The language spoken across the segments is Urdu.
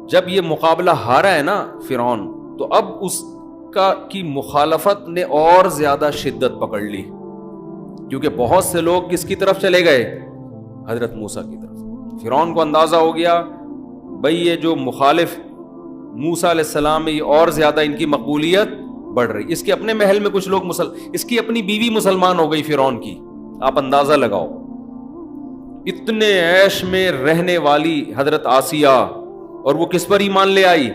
جب یہ مقابلہ ہارا ہے نا فرعون، تو اب اس کی مخالفت نے اور زیادہ شدت پکڑ لی، کیونکہ بہت سے لوگ کس کی طرف چلے گئے؟ حضرت موسیٰ کی طرف۔ فرعون کو اندازہ ہو گیا بھئی یہ جو مخالف موسیٰ علیہ السلام میں، یہ اور زیادہ ان کی مقبولیت بڑھ رہی۔ اس کے اپنے محل میں کچھ لوگ اس کی اپنی بیوی مسلمان ہو گئی فرعون کی، آپ اندازہ لگاؤ۔ اتنے عیش میں رہنے والی حضرت آسیہ، اور وہ کس پر ایمان لے آئی؟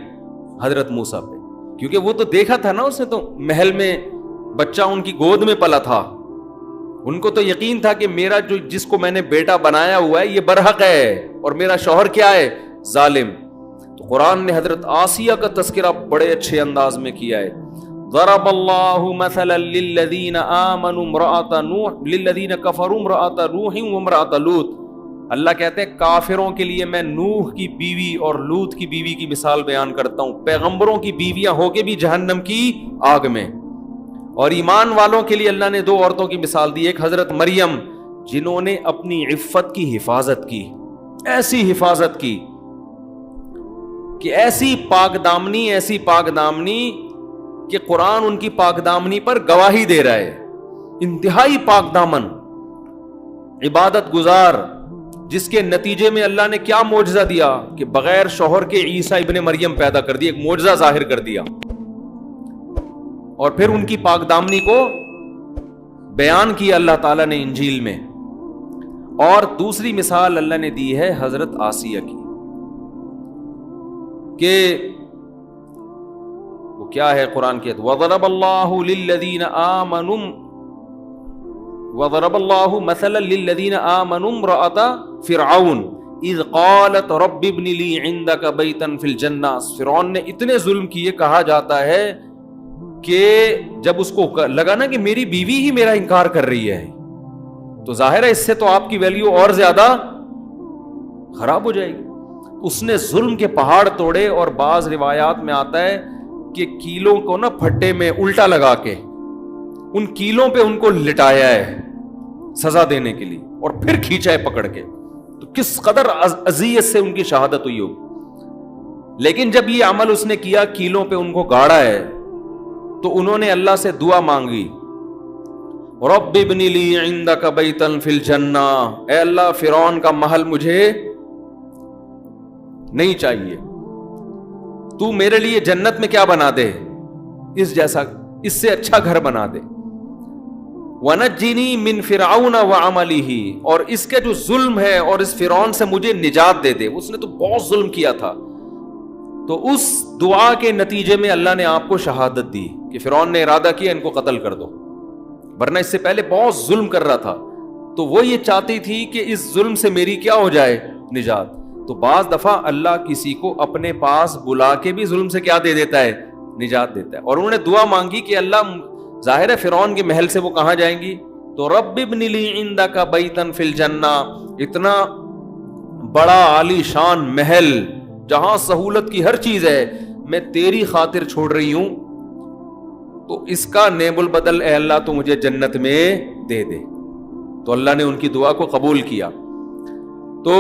حضرت موسیٰ پہ، کیونکہ وہ تو دیکھا تھا نا، اس نے تو محل میں بچہ ان کی گود میں پلا تھا، ان کو تو یقین تھا کہ میرا جس کو میں نے بیٹا بنایا ہوا ہے یہ برحق ہے، اور میرا شوہر کیا ہے؟ ظالم۔ تو قرآن نے حضرت آسیہ کا تذکرہ بڑے اچھے انداز میں کیا ہے۔ ضرب اللہ مثلا للذین آمنوا امرأۃ نوح للذین کفروا امرأۃ نوح وامرأۃ لوط۔ اللہ کہتے ہیں کافروں کے لیے میں نوح کی بیوی اور لوط کی بیوی کی مثال بیان کرتا ہوں، پیغمبروں کی بیویاں ہو کے بھی جہنم کی آگ میں، اور ایمان والوں کے لیے اللہ نے دو عورتوں کی مثال دی، ایک حضرت مریم جنہوں نے اپنی عفت کی حفاظت کی، ایسی حفاظت کی کہ ایسی پاک دامنی کہ قرآن ان کی پاک دامنی پر گواہی دے رہا ہے، انتہائی پاک دامن، عبادت گزار، جس کے نتیجے میں اللہ نے کیا معجزہ دیا کہ بغیر شوہر کے عیسیٰ ابن مریم پیدا کر دیا، ایک معجزہ ظاہر کر دیا، اور پھر ان کی پاک دامنی کو بیان کیا اللہ تعالیٰ نے انجیل میں۔ اور دوسری مثال اللہ نے دی ہے حضرت آسیہ کی، کہ وہ کیا ہے قرآن کی وَضَرَبَ اللَّهُ لِلَّذِينَ آمَنُوا وَضَرَبَ اللَّهُ مَثَلًا لِلَّذِينَ آمَنُوا امْرَأَةَ فِرْعَوْنَ اِذْ قَالَتْ رَبِّ ابْنِ لِي عِندَكَ بَيْتًا فِي الْجَنَّةِ۔ فرعون نے اتنے ظلم کیے، کہا جاتا ہے کہ جب اس کو لگا نا کہ میری بیوی ہی میرا انکار کر رہی ہے، تو ظاہر ہے اس سے تو آپ کی ویلیو اور زیادہ خراب ہو جائے گی۔ اس نے ظلم کے پہاڑ توڑے، اور بعض روایات میں آتا ہے کہ کیلوں کو نا پھٹے میں الٹا لگا کے ان کیلوں پہ ان کو لٹایا ہے سزا دینے کے لیے، اور پھر کھینچا ہے پکڑ کے، تو کس قدر اذیت سے ان کی شہادت ہوئی ہوگی۔ لیکن جب یہ عمل اس نے کیا، کیلوں پہ ان کو گاڑا ہے، تو انہوں نے اللہ سے دعا مانگی، رب ابن لی عندک بیتا فی الجنہ، اے اللہ فرعون کا محل مجھے نہیں چاہیے، تو میرے لیے جنت میں کیا بنا دے، اس جیسا، اس سے اچھا گھر بنا دے، وَنَجِّنِي مِن فِرْعَوْنَ وَعَمَلِهِ، اور اس کے جو ظلم ہے اور اس فرعون سے مجھے نجات دے دے، اس نے تو بہت ظلم کیا تھا۔ تو اس دعا کے نتیجے میں اللہ نے آپ کو شہادت دی کہ فرعون نے ارادہ کیا ان کو قتل کر دو، ورنہ اس سے پہلے بہت ظلم کر رہا تھا، تو وہ یہ چاہتی تھی کہ اس ظلم سے میری کیا ہو جائے، نجات۔ تو بعض دفعہ اللہ کسی کو اپنے پاس بلا کے بھی ظلم سے کیا دے دیتا ہے، نجات دیتا ہے۔ اور انہوں نے دعا مانگی کہ اللہ، ظاہر ہے فرعون کے محل سے وہ کہاں جائیں گی، تو رب ابن لی عندک بیتا فی الجنہ، اتنا بڑا عالی شان محل جہاں سہولت کی ہر چیز ہے، میں تیری خاطر چھوڑ رہی ہوں، تو اس کا نیب البدل اے اللہ تو مجھے جنت میں دے دے۔ تو اللہ نے ان کی دعا کو قبول کیا۔ تو